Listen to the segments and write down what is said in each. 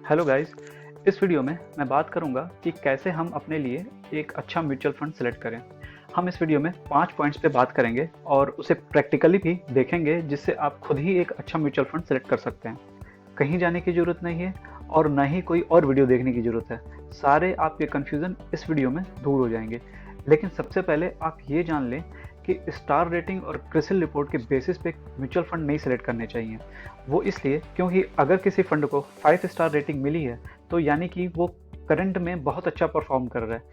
Hello guys. इस video में मैं बात करूंगा कि कैसे हम अपने लिए एक अच्छा म्यूचुअल फंड सेलेक्ट करें। हम इस वीडियो में 5 पॉइंट्स पे बात करेंगे और उसे प्रैक्टिकली भी देखेंगे, जिससे आप खुद ही एक अच्छा म्यूचुअल फंड सेलेक्ट कर सकते हैं। कहीं जाने की ज़रूरत नहीं है और ना ही कोई और वीडियो देखने की ज़रूरत है। सारे आपके कन्फ्यूज़न इस वीडियो में दूर हो जाएंगे। लेकिन सबसे पहले आप ये जान लें कि स्टार रेटिंग और क्रिसिल रिपोर्ट के बेसिस पे म्यूचुअल फंड नहीं सेलेक्ट करने चाहिए। वो इसलिए क्योंकि अगर किसी फंड को 5 स्टार रेटिंग मिली है तो यानी कि वो करंट में बहुत अच्छा परफॉर्म कर रहा है,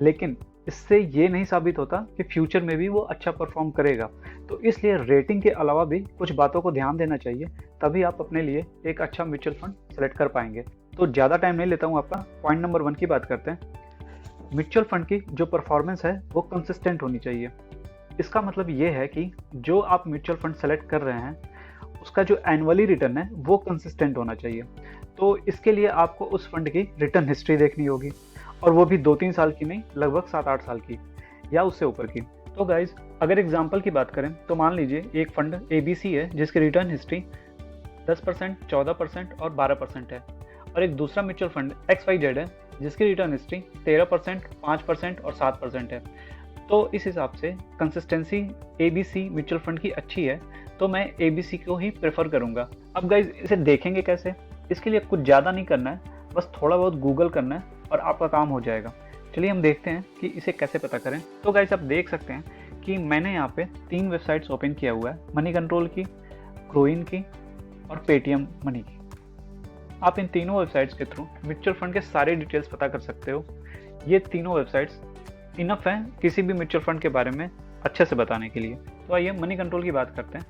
लेकिन इससे ये नहीं साबित होता कि फ्यूचर में भी वो अच्छा परफॉर्म करेगा। तो इसलिए रेटिंग के अलावा भी कुछ बातों को ध्यान देना चाहिए, तभी आप अपने लिए एक अच्छा म्यूचुअल फंड सेलेक्ट कर पाएंगे। तो ज़्यादा टाइम नहीं लेता हूँ आपका, पॉइंट नंबर 1 की बात करते हैं। म्यूचुअल फंड की जो परफॉर्मेंस है वो कंसिस्टेंट होनी चाहिए। इसका मतलब ये है कि जो आप म्यूचुअल फंड सेलेक्ट कर रहे हैं उसका जो एनुअली रिटर्न है वो कंसिस्टेंट होना चाहिए। तो इसके लिए आपको उस फंड की रिटर्न हिस्ट्री देखनी होगी, और वो भी 2-3 साल की नहीं, लगभग 7-8 साल की या उससे ऊपर की। तो गाइज, अगर एग्जांपल की बात करें तो मान लीजिए एक फंड ABC है जिसकी रिटर्न हिस्ट्री 10%, 14% और 12% है, और एक दूसरा म्यूचुअल फंड XYZ है जिसकी रिटर्न हिस्ट्री 13%, 5% और 7% है। तो इस हिसाब से कंसिस्टेंसी ABC म्यूचुअल फंड की अच्छी है, तो मैं ABC को ही प्रेफर करूंगा। अब गाइज, इसे देखेंगे कैसे? इसके लिए कुछ ज़्यादा नहीं करना है, बस थोड़ा बहुत गूगल करना है और आपका काम हो जाएगा। चलिए हम देखते हैं कि इसे कैसे पता करें। तो गाइज, आप देख सकते हैं कि मैंने यहाँ पे 3 वेबसाइट्स ओपन किया हुआ है, मनी कंट्रोल की, ग्रोइन की और पेटीएम मनी की। आप इन तीनों वेबसाइट्स के थ्रू म्यूचुअल फंड के सारे डिटेल्स पता कर सकते हो। ये तीनों वेबसाइट्स इनफ है किसी भी म्यूचुअल फंड के बारे में अच्छे से बताने के लिए। तो आइए मनी कंट्रोल की बात करते हैं।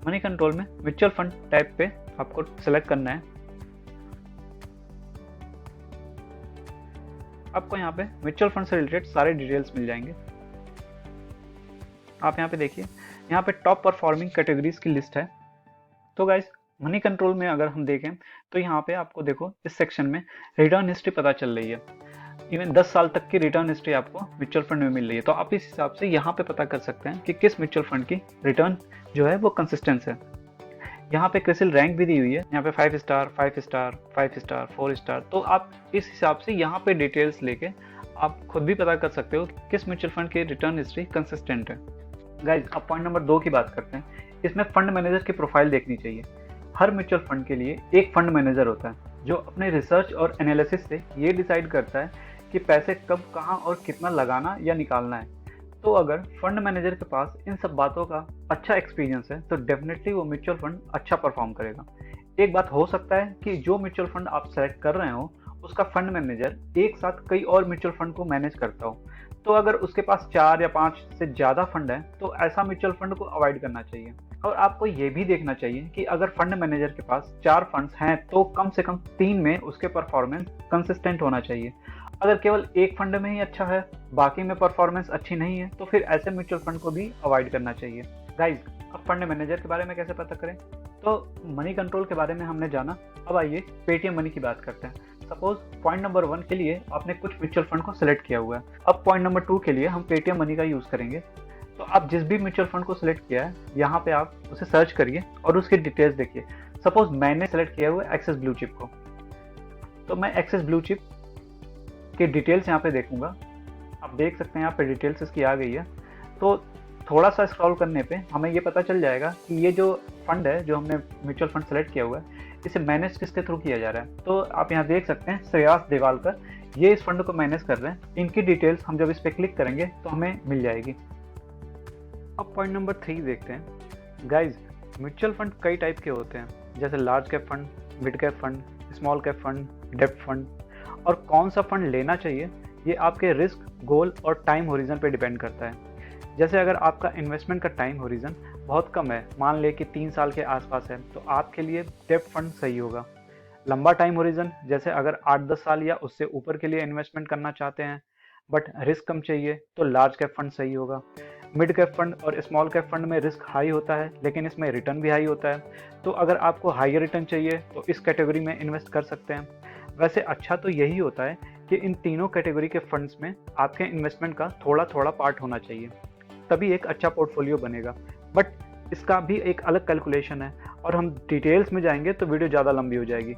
मनी कंट्रोल में म्यूचुअल फंड टाइप पे आपको सेलेक्ट करना है। आपको यहाँ पे म्यूचुअल फंड से रिलेटेड सारे डिटेल्स मिल जाएंगे। आप यहाँ पे देखिए, यहाँ पे टॉप परफॉर्मिंग कैटेगरीज की लिस्ट है। तो गाइज, मनी कंट्रोल में अगर हम देखें तो यहाँ पे आपको देखो इस सेक्शन में रिटर्न हिस्ट्री पता चल रही है। इवन 10 साल तक की रिटर्न हिस्ट्री आपको म्यूचुअल फंड में मिल रही है। तो आप इस हिसाब से यहाँ पे पता कर सकते हैं कि किस म्यूचुअल फंड की रिटर्न जो है वो कंसिस्टेंस है। यहाँ पे क्रिसिल रैंक भी दी हुई है, यहाँ पे 5 स्टार, 5 स्टार, 5 स्टार, 4 स्टार। तो आप इस हिसाब से यहाँ पे डिटेल्स लेके आप खुद भी पता कर सकते हो कि किस म्यूचुअल फंड की रिटर्न हिस्ट्री कंसिस्टेंट है। गाइज, अब पॉइंट नंबर 2 की बात करते हैं। इसमें फंड मैनेजर की प्रोफाइल देखनी चाहिए। हर म्यूचुअल फंड के लिए एक फंड मैनेजर होता है जो अपने रिसर्च और एनालिसिस से ये डिसाइड करता है कि पैसे कब, कहाँ और कितना लगाना या निकालना है। तो अगर फंड मैनेजर के पास इन सब बातों का अच्छा एक्सपीरियंस है तो डेफिनेटली वो म्यूचुअल फंड अच्छा परफॉर्म करेगा। एक बात हो सकता है कि जो म्यूचुअल फंड आप सेलेक्ट कर रहे हो उसका फंड मैनेजर एक साथ कई और म्यूचुअल फंड को मैनेज करता हो। तो अगर उसके पास 4 या 5 से ज़्यादा फंड है तो ऐसा म्यूचुअल फंड को अवॉइड करना चाहिए। और आपको ये भी देखना चाहिए कि अगर फंड मैनेजर के पास 4 फंड्स हैं तो कम से कम 3 में उसके परफॉर्मेंस कंसिस्टेंट होना चाहिए। अगर केवल एक फंड में ही अच्छा है, बाकी में परफॉर्मेंस अच्छी नहीं है, तो फिर ऐसे म्यूचुअल फंड को भी अवॉइड करना चाहिए। गाइज, अब फंड मैनेजर के बारे में कैसे पता करें? तो मनी कंट्रोल के बारे में हमने जाना। अब आइए पेटीएम मनी की बात करते हैं। सपोज पॉइंट नंबर 1 के लिए आपने कुछ म्यूचुअल फंड को सिलेक्ट किया हुआ है। अब पॉइंट नंबर 2 के लिए हम पेटीएम मनी का यूज़ करेंगे। तो आप जिस भी म्यूचुअल फंड को सिलेक्ट किया है यहाँ पे आप उसे सर्च करिए और उसकी डिटेल्स देखिए। सपोज मैंने सेलेक्ट किया हुआ है एक्सिस ब्लू चिप को, तो मैं एक्सिस ब्लू चिप के डिटेल्स यहाँ पे देखूंगा। आप देख सकते हैं यहाँ पे डिटेल्स इसकी आ गई है। तो थोड़ा सा स्क्रॉल करने पे हमें ये पता चल जाएगा कि ये जो फंड है, जो हमने म्यूचुअल फंड सेलेक्ट किया हुआ है, इसे मैनेज किसके थ्रू किया जा रहा है। तो आप यहाँ देख सकते हैं श्रेयास देवालकर, ये इस फंड को मैनेज कर रहे हैं। इनकी डिटेल्स हम जब इस पर क्लिक करेंगे तो हमें मिल जाएगी। अब पॉइंट नंबर 3 देखते हैं। गाइज, म्यूचुअल फंड कई टाइप के होते हैं, जैसे large cap fund, mid cap fund, small cap fund, डेब्ट फंड। और कौन सा फंड लेना चाहिए ये आपके रिस्क, गोल और टाइम होरिजन पे डिपेंड करता है। जैसे अगर आपका इन्वेस्टमेंट का टाइम होरिजन बहुत कम है, मान ले कि 3 साल के आसपास है, तो आपके लिए डेब्ट फंड सही होगा। लंबा टाइम होरिजन, जैसे अगर 8-10 साल या उससे ऊपर के लिए इन्वेस्टमेंट करना चाहते हैं बट रिस्क कम चाहिए, तो लार्ज कैप फंड सही होगा। मिड कैप फंड और स्मॉल कैप फंड में रिस्क हाई होता है लेकिन इसमें रिटर्न भी हाई होता है। तो अगर आपको हायर रिटर्न चाहिए तो इस कैटेगरी में इन्वेस्ट कर सकते हैं। वैसे अच्छा तो यही होता है कि इन तीनों कैटेगरी के फंड्स में आपके इन्वेस्टमेंट का थोड़ा थोड़ा पार्ट होना चाहिए, तभी एक अच्छा पोर्टफोलियो बनेगा। बट इसका भी एक अलग कैलकुलेशन है और हम डिटेल्स में जाएंगे तो वीडियो ज़्यादा लंबी हो जाएगी।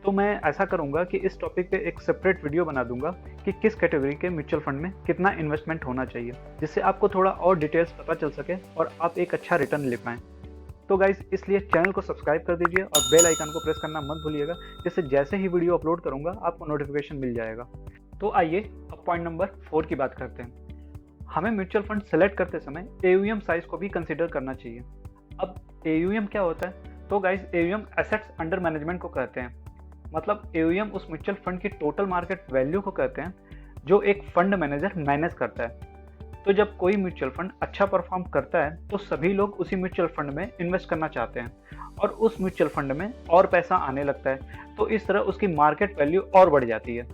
तो मैं ऐसा करूंगा कि इस टॉपिक पे एक सेपरेट वीडियो बना दूंगा कि किस कैटेगरी के म्यूचुअल फंड में कितना इन्वेस्टमेंट होना चाहिए, जिससे आपको थोड़ा और डिटेल्स पता चल सके और आप एक अच्छा रिटर्न ले पाएँ। तो गाइज इसलिए चैनल को सब्सक्राइब कर दीजिए और बेल आइकन को प्रेस करना मत भूलिएगा, जिससे जैसे ही वीडियो अपलोड करूंगा आपको नोटिफिकेशन मिल जाएगा। तो आइए अब पॉइंट नंबर 4 की बात करते हैं। हमें म्यूचुअल फंड सेलेक्ट करते समय AUM साइज को भी कंसिडर करना चाहिए। अब AUM क्या होता है? तो guys AUM assets under management को कहते हैं। मतलब AUM उस म्यूचुअल फंड की टोटल मार्केट वैल्यू को कहते हैं जो एक फंड मैनेजर मैनेज करता है। तो जब कोई म्यूचुअल फंड अच्छा परफॉर्म करता है तो सभी लोग उसी म्यूचुअल फंड में इन्वेस्ट करना चाहते हैं और उस म्यूचुअल फंड में और पैसा आने लगता है, तो इस तरह उसकी मार्केट वैल्यू और बढ़ जाती है।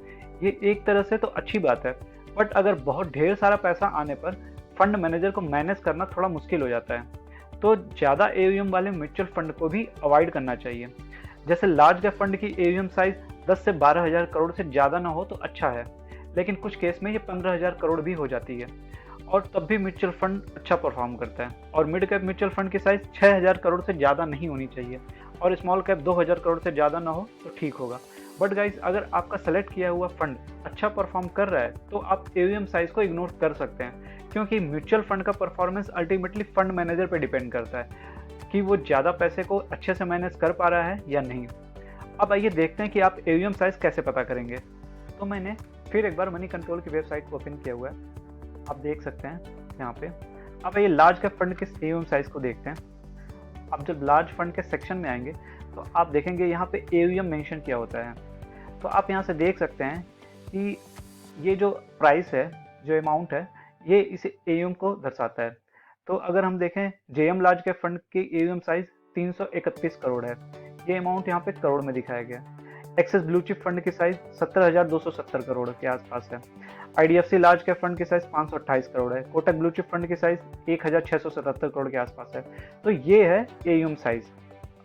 ये एक तरह से तो अच्छी बात है, बट अगर बहुत ढेर सारा पैसा आने पर फंड मैनेजर को मैनेज करना थोड़ा मुश्किल हो जाता है। तो ज़्यादा AUM वाले म्यूचुअल फंड को भी अवॉइड करना चाहिए। जैसे लार्ज कैप फंड की AUM साइज 10 से 12,000 करोड़ से ज़्यादा ना हो तो अच्छा है, लेकिन कुछ केस में ये 15,000 करोड़ भी हो जाती है और तब भी म्यूचुअल फंड अच्छा परफॉर्म करता है। और मिड कैप म्यूचुअल फंड की साइज 6,000 करोड़ से ज़्यादा नहीं होनी चाहिए और स्मॉल कैप 2,000 करोड़ से ज़्यादा ना हो तो ठीक होगा। बट गाइज अगर आपका सेलेक्ट किया हुआ फंड अच्छा परफॉर्म कर रहा है तो आप AUM साइज को इग्नोर कर सकते हैं, क्योंकि म्यूचुअल फंड का परफॉर्मेंस अल्टीमेटली फंड मैनेजर पर डिपेंड करता है कि वो ज़्यादा पैसे को अच्छे से मैनेज कर पा रहा है या नहीं। अब आइए देखते हैं कि आप AUM साइज कैसे पता करेंगे। तो मैंने फिर एक बार मनी कंट्रोल की वेबसाइट को ओपन किया हुआ है, आप देख सकते हैं यहाँ पे। अब ये लार्ज कैप फंड के AUM साइज को देखते हैं। अब जब लार्ज फंड के सेक्शन में आएंगे तो आप देखेंगे यहाँ पे AUM मेंशन किया होता है। तो आप यहाँ से देख सकते हैं कि ये जो प्राइस है, जो अमाउंट है, ये इस AUM को दर्शाता है। तो अगर हम देखें JM लार्ज कैप फंड की AUM साइज 331 करोड़ है, ये अमाउंट यहाँ पे करोड़ में दिखाया गया। एक्सिस ब्लू चिप फंड की साइज 17,270 करोड़ के आसपास है। IDFC लार्ज कैप फंड की साइज 528 करोड़ है। कोटक ब्लू चिप फंड की साइज 1,677 करोड़ के आसपास है। तो ये है AUM साइज।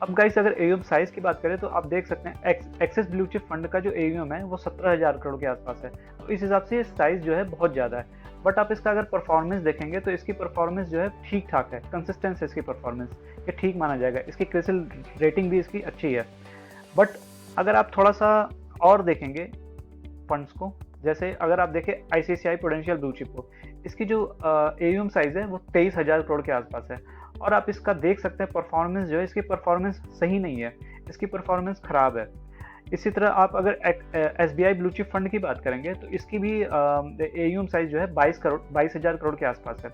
अब गाइस अगर AUM साइज की बात करें तो आप देख सकते हैं एक्सिस ब्लू चिप फंड का जो AUM है वो 17,000 करोड़ के आसपास है। तो इस हिसाब से ये साइज जो है बहुत ज़्यादा है। बट आप इसका अगर परफॉर्मेंस देखेंगे तो इसकी परफॉर्मेंस जो है ठीक ठाक है, कंसिस्टेंस है इसकी परफॉर्मेंस, ये ठीक माना जाएगा। इसकी क्रिसिल रेटिंग भी इसकी अच्छी है। बट अगर आप थोड़ा सा और देखेंगे फंड्स को, जैसे अगर आप देखें ICICI प्रूडेंशियल ब्लू चिप को, इसकी जो AUM साइज है वो 23,000 करोड़ के आसपास है और आप इसका देख सकते हैं परफॉर्मेंस जो है, इसकी परफॉर्मेंस सही नहीं है, इसकी परफॉर्मेंस खराब है। इसी तरह आप अगर SBI ब्लू चिप फंड की बात करेंगे तो इसकी भी AUM साइज जो है 22,000 करोड़ के आसपास है।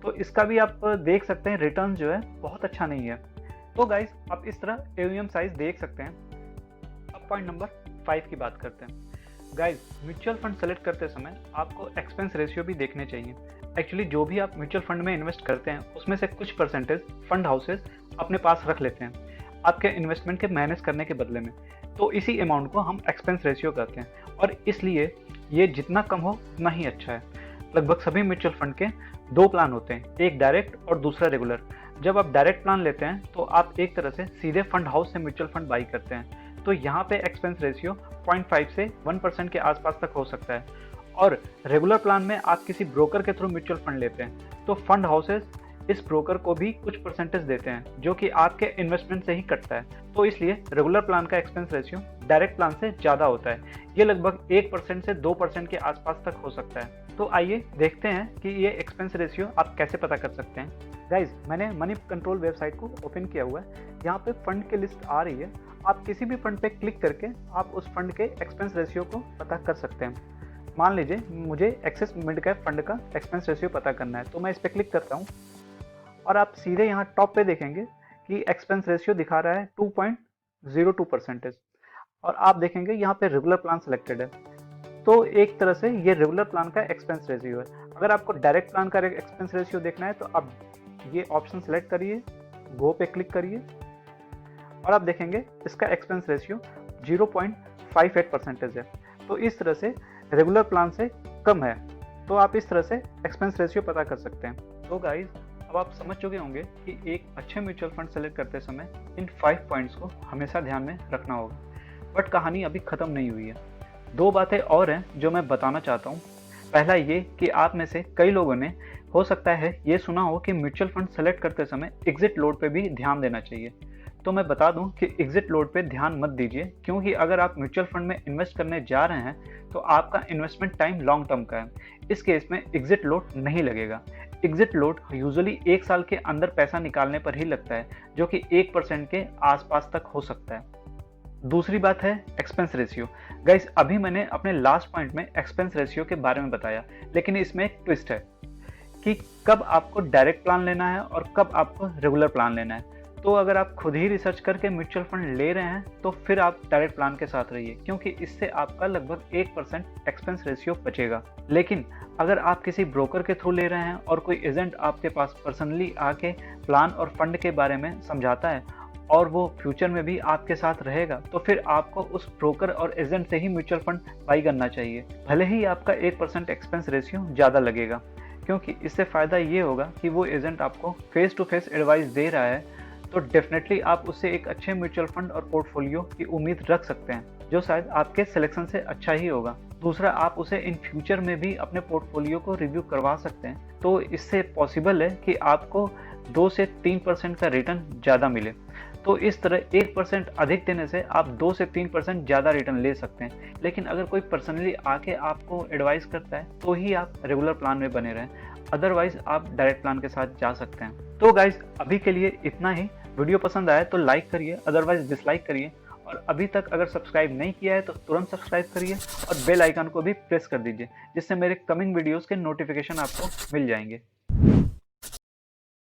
तो इसका भी आप देख सकते हैं रिटर्न जो है बहुत अच्छा नहीं है। तो गाइज आप इस तरह AUM साइज देख सकते हैं। अब पॉइंट नंबर 5 की बात करते हैं। गाइज म्यूचुअल फंड सेलेक्ट करते समय आपको एक्सपेंस रेशियो भी देखने चाहिए। एक्चुअली जो भी आप म्यूचुअल फंड में इन्वेस्ट करते हैं उसमें से कुछ परसेंटेज फंड हाउसेस अपने पास रख लेते हैं आपके इन्वेस्टमेंट के मैनेज करने के बदले में। तो इसी अमाउंट को हम एक्सपेंस रेशियो कहते हैं और इसलिए ये जितना कम हो उतना ही अच्छा है। लगभग सभी म्यूचुअल फंड के 2 प्लान होते हैं, एक डायरेक्ट और दूसरा रेगुलर। जब आप डायरेक्ट प्लान लेते हैं तो आप एक तरह से सीधे फंड हाउस से म्यूचुअल फंड बाई करते हैं। तो यहाँ पे एक्सपेंस रेशियो 0.5 से 1% के आसपास तक हो सकता है। और रेगुलर प्लान में आप किसी ब्रोकर के थ्रू म्यूचुअल फंड लेते हैं तो फंड हाउसेस इस ब्रोकर को भी कुछ परसेंटेज देते हैं जो कि आपके इन्वेस्टमेंट से ही कटता है। तो इसलिए रेगुलर प्लान का एक्सपेंस रेशियो डायरेक्ट प्लान से ज़्यादा होता है, ये लगभग 1% से 2% के आसपास तक हो सकता है। तो आइए देखते हैं कि ये एक्सपेंस रेशियो आप कैसे पता कर सकते हैं। गाइज मैंने मनी कंट्रोल वेबसाइट को ओपन किया हुआ है, यहाँ पे फंड की लिस्ट आ रही है। आप किसी भी फंड पे क्लिक करके आप उस फंड के एक्सपेंस रेशियो को पता कर सकते हैं। मान लीजिए मुझे एक्सिस मिड कैप फंड का एक्सपेंस रेशियो पता करना है, तो मैं इस पर क्लिक करता हूँ और आप सीधे यहाँ टॉप पे देखेंगे कि एक्सपेंस रेशियो दिखा रहा है 2.02% और आप देखेंगे यहाँ पे रेगुलर प्लान सिलेक्टेड है। तो एक तरह से ये रेगुलर प्लान का एक्सपेंस रेशियो है। अगर आपको डायरेक्ट प्लान का एक्सपेंस रेशियो देखना है तो आप ये ऑप्शन सेलेक्ट करिए, गो पे क्लिक करिए और आप देखेंगे इसका एक्सपेंस रेशियो 0.58% है। तो इस तरह से रेगुलर प्लान से कम है। तो आप इस तरह से एक्सपेंस रेशियो पता कर सकते हैं। तो गाइज अब आप समझ चुके होंगे कि एक अच्छे म्यूचुअल फंड सेलेक्ट करते समय इन 5 पॉइंट्स को हमेशा ध्यान में रखना होगा। बट कहानी अभी ख़त्म नहीं हुई है। 2 बातें और हैं जो मैं बताना चाहता हूँ। पहला ये कि आप में से कई लोगों ने हो सकता है ये सुना हो कि म्यूचुअल फंड सेलेक्ट करते समय एग्जिट लोड पे भी ध्यान देना चाहिए। तो मैं बता दूं कि एग्जिट लोड पे ध्यान मत दीजिए, क्योंकि अगर आप म्यूचुअल फंड में इन्वेस्ट करने जा रहे हैं तो आपका इन्वेस्टमेंट टाइम लॉन्ग टर्म का है। इस केस में एग्जिट लोड नहीं लगेगा। एग्जिट लोड यूजुअली 1 साल के अंदर पैसा निकालने पर ही लगता है, जो कि 1% के आसपास तक हो सकता है। दूसरी बात है एक्सपेंस रेशियो। गाइस, अभी मैंने अपने लास्ट पॉइंट में एक्सपेंस रेशियो के बारे में बताया, लेकिन इसमें एक ट्विस्ट है कि कब आपको डायरेक्ट प्लान लेना है और कब आपको रेगुलर प्लान लेना है। तो अगर आप खुद ही रिसर्च करके म्यूचुअल फंड ले रहे हैं तो फिर आप डायरेक्ट प्लान के साथ रहिए, क्योंकि इससे आपका लगभग 1% एक्सपेंस रेशियो बचेगा। लेकिन अगर आप किसी ब्रोकर के थ्रू ले रहे हैं और कोई एजेंट आपके पास पर्सनली आके प्लान और फंड के बारे में समझाता है और वो फ्यूचर में भी आपके साथ रहेगा, तो फिर आपको उस ब्रोकर और एजेंट से ही म्यूचुअल फंड बाई करना चाहिए। भले ही आपका 1% एक्सपेंस रेशियो ज़्यादा लगेगा, क्योंकि इससे फ़ायदा ये होगा कि वो एजेंट आपको फेस टू फेस एडवाइस दे रहा है, तो डेफिनेटली आप उससे एक अच्छे म्यूचुअल फंड और पोर्टफोलियो की उम्मीद रख सकते हैं, जो शायद आपके सिलेक्शन से अच्छा ही होगा। दूसरा, आप उसे इन फ्यूचर में भी अपने पोर्टफोलियो को रिव्यू करवा सकते हैं, तो इससे पॉसिबल है कि आपको 2 से 3% का रिटर्न ज़्यादा मिले। तो इस तरह 1% अधिक देने से आप 2 से 3% ज़्यादा रिटर्न ले सकते हैं। लेकिन अगर कोई पर्सनली आके आपको एडवाइस करता है तो ही आप रेगुलर प्लान में बने रहें, अदरवाइज आप डायरेक्ट प्लान के साथ जा सकते हैं। तो गाइज, अभी के लिए इतना ही। वीडियो पसंद आए तो लाइक करिए, अदरवाइज डिसलाइक करिए, और अभी तक अगर सब्सक्राइब नहीं किया है तो तुरंत सब्सक्राइब करिए और बेल आइकन को भी प्रेस कर दीजिए, जिससे मेरे कमिंग वीडियोस के नोटिफिकेशन आपको मिल जाएंगे।